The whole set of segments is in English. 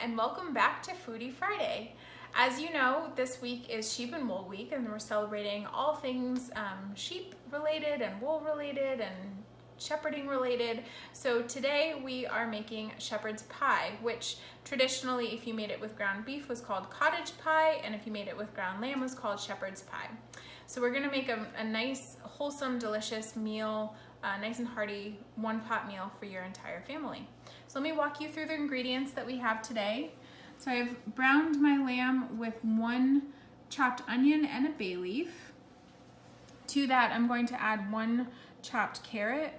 and welcome back to Foodie Friday. As you know, this week is Sheep and Wool Week, and we're celebrating all things sheep related and wool related and shepherding related. So today we are making shepherd's pie, which traditionally, if you made it with ground beef, was called cottage pie, and if you made it with ground lamb, was called shepherd's pie. So we're gonna make a nice, wholesome, delicious meal, nice and hearty, one-pot meal for your entire family. So let me walk you through the ingredients that we have today. So I've browned my lamb with 1 chopped onion and a bay leaf. To that, I'm going to add 1 chopped carrot,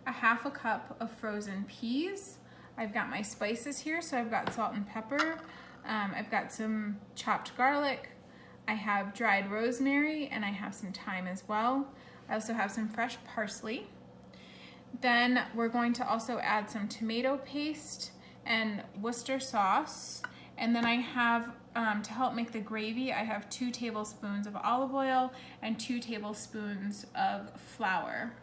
a 1/2 cup of frozen peas. I've got my spices here, so I've got salt and pepper. I've got some chopped garlic. I have dried rosemary, and I have some thyme as well. I also have some fresh parsley. Then we're going to also add some tomato paste and Worcester sauce. And then I have, to help make the gravy, I have 2 tablespoons of olive oil and 2 tablespoons of flour.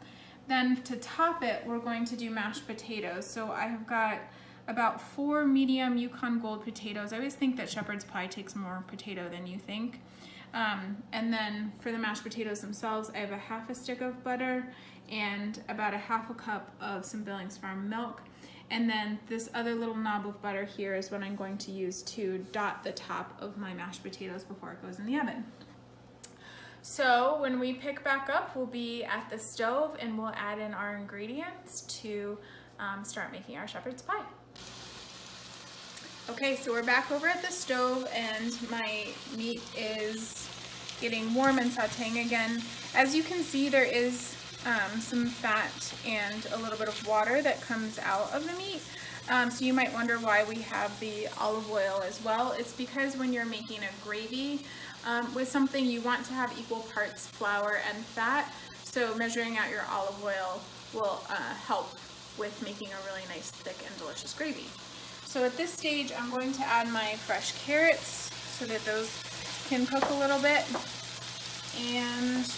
Then to top it, we're going to do mashed potatoes. So I have got about 4 medium Yukon Gold potatoes. I always think that shepherd's pie takes more potato than you think. And then for the mashed potatoes themselves, I have a 1/2 stick of butter and about a 1/2 cup of some Billings Farm milk. And then this other little knob of butter here is what I'm going to use to dot the top of my mashed potatoes before it goes in the oven. So when we pick back up, we'll be at the stove and we'll add in our ingredients to start making our shepherd's pie. Okay, so we're back over at the stove and my meat is getting warm and sauteing again. As you can see, there is some fat and a little bit of water that comes out of the meat. So you might wonder why we have the olive oil as well. It's because when you're making a gravy with something, you want to have equal parts flour and fat. So measuring out your olive oil will help with making a really nice, thick, and delicious gravy. So at this stage, I'm going to add my fresh carrots so that those can cook a little bit. And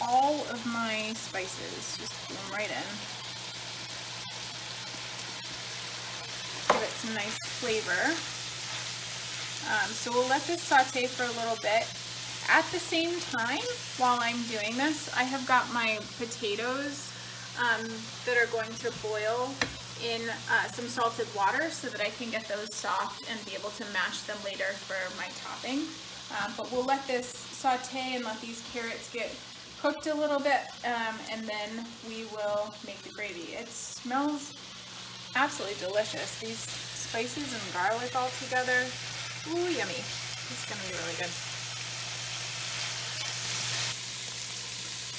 all of my spices, just put them right in. Give it some nice flavor. So we'll let this saute for a little bit. At the same time, while I'm doing this, I have got my potatoes that are going to boil in some salted water so that I can get those soft and be able to mash them later for my topping. But we'll let this saute and let these carrots get cooked a little bit, and then we will make the gravy. It smells absolutely delicious. These spices and garlic all together. Ooh, yummy. It's gonna be really good.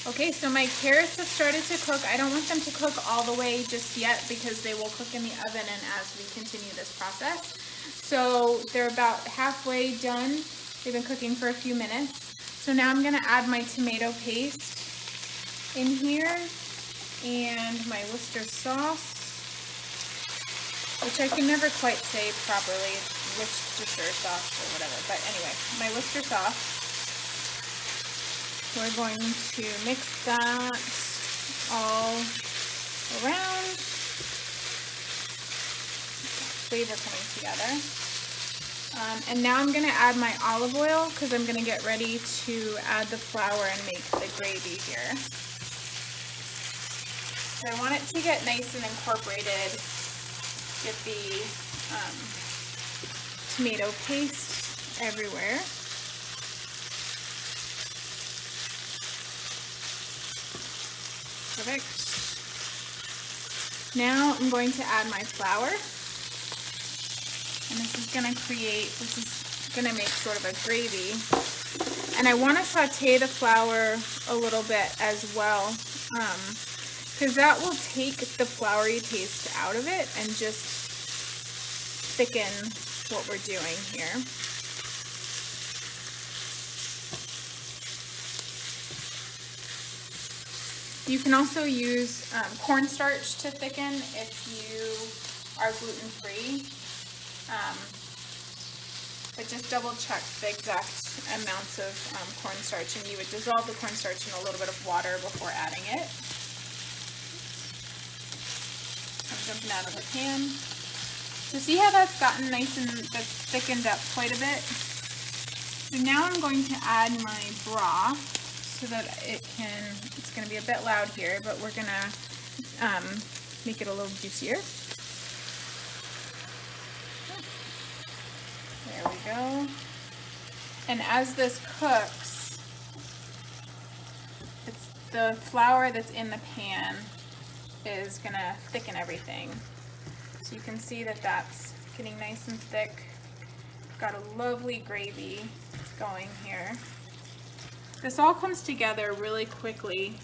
Okay, so my carrots have started to cook. I don't want them to cook all the way just yet because they will cook in the oven and as we continue this process. So they're about halfway done. They've been cooking for a few minutes. So now I'm gonna add my tomato paste in here and my Worcester sauce, which I can never quite say properly, Worcestershire sauce or whatever, but anyway, my Worcester sauce. We're going to mix that all around. Flavor coming together. And now I'm going to add my olive oil because I'm going to get ready to add the flour and make the gravy here. So I want it to get nice and incorporated. Get the tomato paste everywhere. Perfect. Now I'm going to add my flour. And this is gonna make sort of a gravy. And I want to saute the flour a little bit as well, because that will take the floury taste out of it and just thicken what we're doing here. You can also use cornstarch to thicken if you are gluten-free. But just double check the exact amounts of cornstarch, and you would dissolve the cornstarch in a little bit of water before adding it. I'm jumping out of the pan. So see how that's gotten nice and that's thickened up quite a bit? So now I'm going to add my broth so that it's going to be a bit loud here, but we're going to make it a little juicier. There we go. And as this cooks, the flour that's in the pan is going to thicken everything. So you can see that that's getting nice and thick. Got a lovely gravy going here. This all comes together really quickly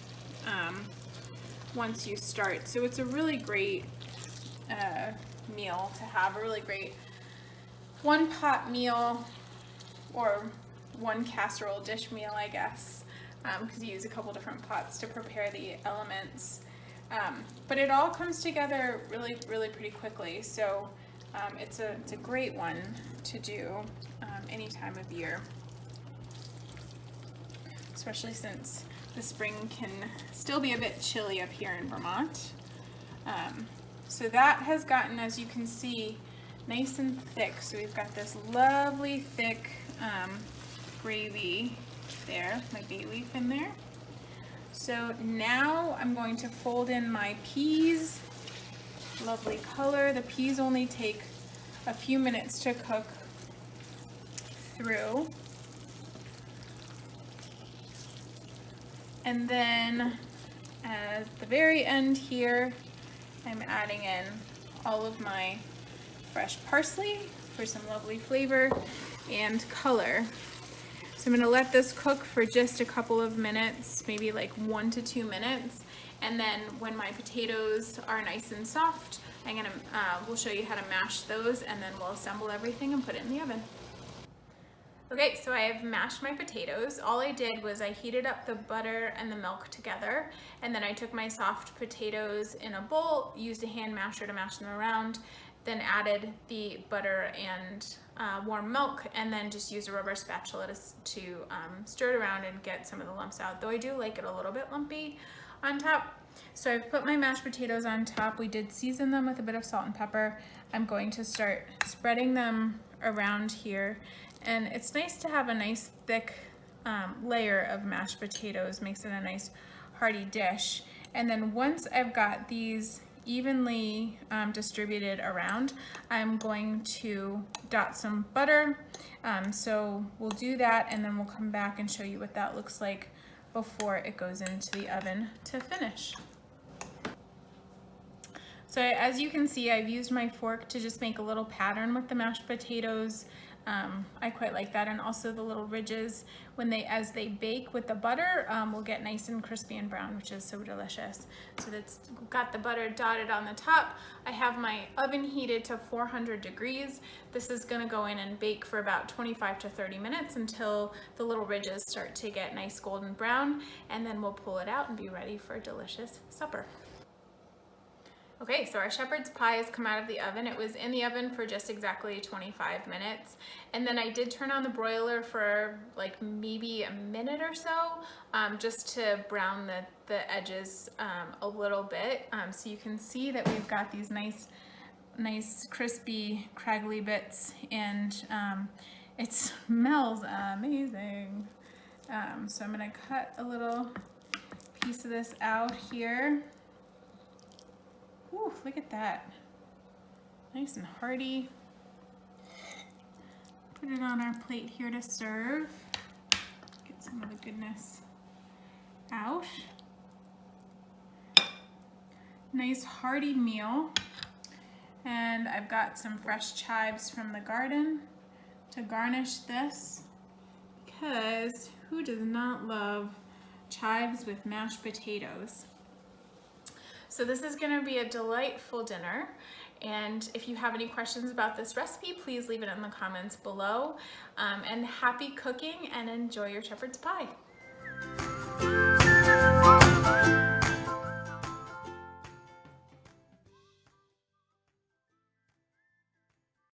once you start. So it's a really great meal to have, a really great one pot meal or one casserole dish meal, I guess, because you use a couple different pots to prepare the elements. But it all comes together really, really pretty quickly. So it's a great one to do any time of year, especially since the spring can still be a bit chilly up here in Vermont. So that has gotten, as you can see, nice and thick. So we've got this lovely thick gravy there, my bay leaf in there. So now I'm going to fold in my peas. Lovely color. The peas only take a few minutes to cook through. And then at the very end here, I'm adding in all of my fresh parsley for some lovely flavor and color. So I'm going to let this cook for just a couple of minutes, maybe like 1 to 2 minutes. And then when my potatoes are nice and soft, we'll show you how to mash those, and then we'll assemble everything and put it in the oven. Okay, so I have mashed my potatoes. All I did was I heated up the butter and the milk together, and then I took my soft potatoes in a bowl, used a hand masher to mash them around, then added the butter and warm milk, and then just used a rubber spatula to stir it around and get some of the lumps out, though I do like it a little bit lumpy on top. So I've put my mashed potatoes on top. We did season them with a bit of salt and pepper. I'm going to start spreading them around here. And it's nice to have a nice thick layer of mashed potatoes, makes it a nice hearty dish. And then once I've got these evenly distributed around, I'm going to dot some butter. So we'll do that, and then we'll come back and show you what that looks like before it goes into the oven to finish. So as you can see, I've used my fork to just make a little pattern with the mashed potatoes. I quite like that, and also the little ridges as they bake with the butter will get nice and crispy and brown, which is so delicious. So that's got the butter dotted on the top. I have my oven heated to 400 degrees. This is going to go in and bake for about 25 to 30 minutes until the little ridges start to get nice golden brown, and then we'll pull it out and be ready for a delicious supper. Okay, so our shepherd's pie has come out of the oven. It was in the oven for just exactly 25 minutes. And then I did turn on the broiler for like maybe a minute or so, just to brown the edges a little bit. So you can see that we've got these nice crispy, craggly bits, and it smells amazing. So I'm gonna cut a little piece of this out here. Ooh, look at that. Nice and hearty. Put it on our plate here to serve. Get some of the goodness out. Nice hearty meal. And I've got some fresh chives from the garden to garnish this, because who does not love chives with mashed potatoes? So this is going to be a delightful dinner, and if you have any questions about this recipe, please leave it in the comments below. And happy cooking, and enjoy your shepherd's pie.